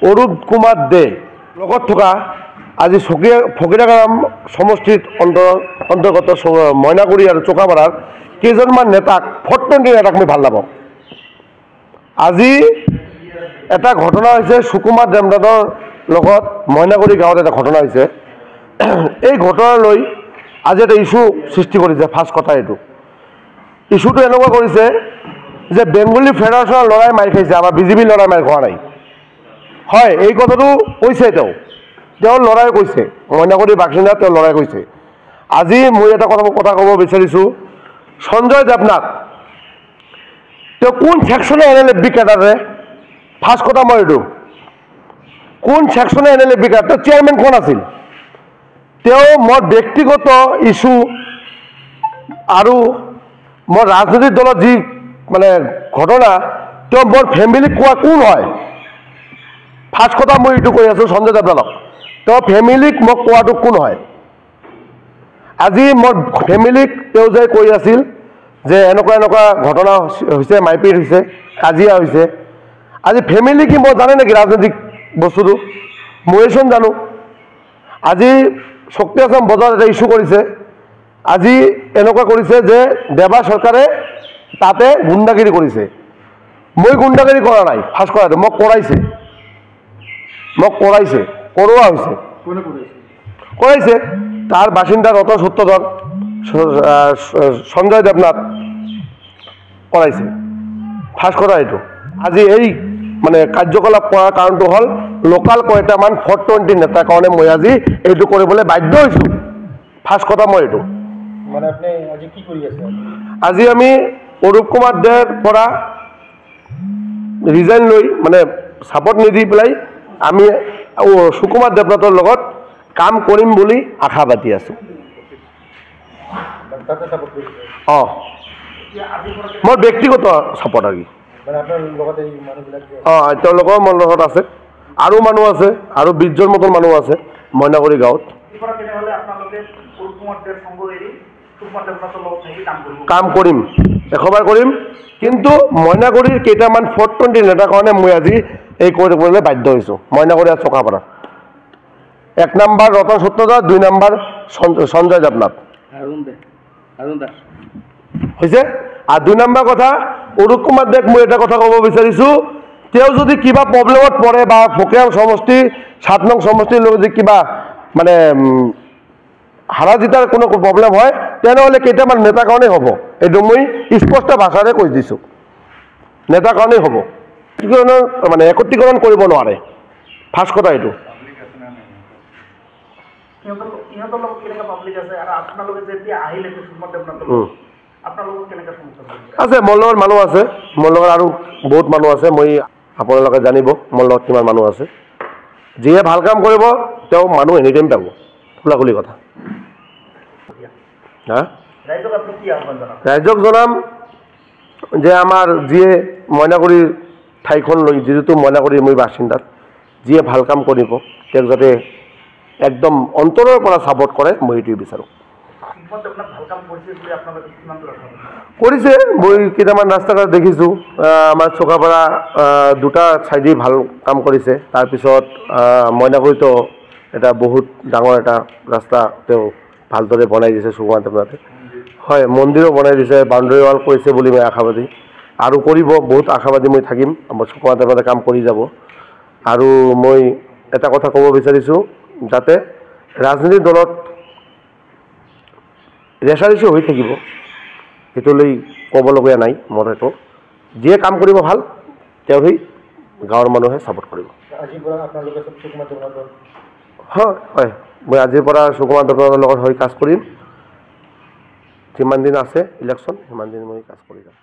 অৰুণ কুমাৰ দে লগত থকা আজি ফকিৰাগাম সমষ্টিত অন্তৰ্গত মইনাগুৰি আৰু চোকাপাৰাৰ কেইজনমান নেতাক 420 নেতাক মই ভাল নাপাওঁ। আজি এটা ঘটনা হৈছে সুকুমাৰ দেৱনাথৰ লগত মইনাগুৰি গাঁৱত এটা ঘটনা হৈছে। এই ঘটনালৈ আজি এটা ইস্যু সৃষ্টি কৰিছে। ফাৰ্ষ্ট কথা এইটো ইস্যুটো এনেকুৱা কৰিছে যে বেংগলী ফেডাৰেশ্যনৰ ল'ৰাই মাৰি খাইছে, আমাৰ বিজেপিৰ ল'ৰাই মাৰি খোৱা নাই। হয়, এই কথাটো কৈছে তেওঁৰ ল'ৰাই কৈছে, মইনাগুৰিৰ বাসিন্দা তেওঁৰ ল'ৰাই কৈছে। আজি মই এটা কথা ক'ব বিচাৰিছোঁ, সঞ্জয় দেৱনাথ তেওঁ কোন ছেকশ্যনে NLFB কেডাৰে? ফাৰ্ষ্ট কথা মই এইটো কোন ছেকশ্যনে NLFB কেডাৰ? তেওঁ চেয়াৰমেন কোন আছিল? তেওঁ মোৰ ব্যক্তিগত ইস্যু আৰু মোৰ ৰাজনৈতিক দলত যি মানে ঘটনা, তেওঁ মোৰ ফেমিলিক কোৱা কোন হয়? ফাৰ্ষ্ট কথা মই এইটো কৈ আছোঁ সঞ্জয় দেৱনাথক, তেওঁ ফেমিলিক মোক কোৱাটো কোন হয়? আজি মোৰ ফেমিলিক তেওঁ যে কৈ আছিল যে এনেকুৱা ঘটনা হৈছে, মাৰপিট হৈছে, কাজিয়া হৈছে, আজি ফেমিলি কি মই জানে নেকি ৰাজনৈতিক বস্তুটো? মইচোন জানো। আজি শক্তি আছাম বজাৰত এটা ইস্যু কৰিছে, আজি এনেকুৱা কৰিছে যে দেৱা চৰকাৰে তাতে গুণ্ডাগিৰি কৰিছে। মই গুণ্ডাগিৰি কৰা নাই। ফাৰ্ষ্ট কথাটো মোক কৰাইছে, কৰোৱা হৈছে, কৰাইছে তাৰ বাসিন্দা ৰতন সূত্ৰধৰ সঞ্জয় দেৱনাথ কৰাইছে। ফাৰ্ষ্ট কথা এইটো। আজি এই মানে কাৰ্যকলাপ কৰাৰ কাৰণটো হ'ল লোকাল কেইটামান 420 নেতাৰ কাৰণে মই আজি এইটো কৰিবলৈ বাধ্য হৈছোঁ। ফাৰ্ষ্ট কথা মই এইটো। আজি আমি অৰূপ কুমাৰ দেৰ পৰা ৰিজাইন লৈ মানে ছাপৰ্ট নিদি পেলাই আমি সুকুমাৰ দেৱনাথৰ লগত কাম কৰিম বুলি আশা বাতি আছোঁ। মোৰ ব্যক্তিগত ছাপৰ্ট আৰু কি তেওঁলোকৰ মোৰ লগত আছে, আৰু মানুহ আছে, আৰু 20জন মতন মানুহ আছে মইনাগুৰি গাঁৱত। কাম কৰিম, এশবাৰ কৰিম, কিন্তু মইনাগুৰিৰ কেইটামান 420 নেতাৰ কাৰণে মই আজি এই কৰিবলৈ বাধ্য হৈছোঁ। মইনাগুৰি আৰু চকাপাৰা 1 নম্বৰ ৰতন সূত্ৰধৰ, 2 নম্বৰ সঞ্জয় দেৱনাথ হৈছে। আৰু 2 নম্বৰ কথা অৰূপ কুমাৰ দেক মই এটা কথা ক'ব বিচাৰিছোঁ, তেওঁ যদি কিবা প্ৰব্লেমত পৰে বা ফকিৰাগাম সমষ্টি 7 নং সমষ্টিৰ লগত যদি কিবা মানে হাৰা জিতাৰ কোনো প্ৰব্লেম হয়, তেনেহ'লে কেইটামান নেতাৰ কাৰণেই হ'ব। এইটো মই স্পষ্ট ভাষাৰে কৈ দিছোঁ, নেতাৰ কাৰণেই হ'ব। মানে একত্ৰীকৰণ কৰিব নোৱাৰে। ফাৰ্ষ্ট কথা এইটো। আছে মোৰ লগত মানুহ আছে, মোৰ লগত আৰু বহুত মানুহ আছে। মই আপোনালোকে জানিব মোৰ লগত কিমান মানুহ আছে। যিয়ে ভাল কাম কৰিব তেওঁ মানুহ এনি টাইম পাব, খোলাখুলি কথা। ৰাইজক জনাম যে আমাৰ যিয়ে মইনাগুৰিৰ ঠাইখন লৈ, যিহেতু মইনাগুৰিৰ মই বাসিন্দাত, যিয়ে ভাল কাম কৰিব তেওঁক যাতে একদম অন্তৰৰ পৰা ছাপৰ্ট কৰে, মই এইটোৱে বিচাৰোঁ। কৰিছে, মই কেইটামান ৰাস্তা ঘাট দেখিছোঁ। আমাৰ চকাপাৰা 2টা চাইডেই ভাল কাম কৰিছে। তাৰপিছত মইনাগুৰিতো এটা বহুত ডাঙৰ এটা ৰাস্তা তেওঁ ভালদৰে বনাই দিছে সুকুমাৰ দেৱনাথে। হয়, মন্দিৰো বনাই দিছে, বাউণ্ডেৰী ৱাল কৰিছে বুলি মই আশাবাদী, আৰু কৰিব, বহুত আশাবাদী মই থাকিম। আমাৰ সুকুমাৰ দেৱনাথে কাম কৰি যাব। আৰু মই এটা কথা ক'ব বিচাৰিছোঁ, যাতে ৰাজনৈতিক দলত ৰেচাৰেচি হৈ থাকিব, সেইটোলৈ ক'বলগীয়া নাই মোৰ। সেইটো যিয়ে কাম কৰিব ভাল, তেওঁ সেই গাঁৱৰ মানুহে ছাপৰ্ট কৰিব। হয়, মই আজিৰ পৰা সুকুমাৰ দেৱনাথৰ লগত হৈ কাজ কৰিম। যিমান দিন আছে ইলেকশ্যন, সিমান দিন মই কাজ কৰি যাম।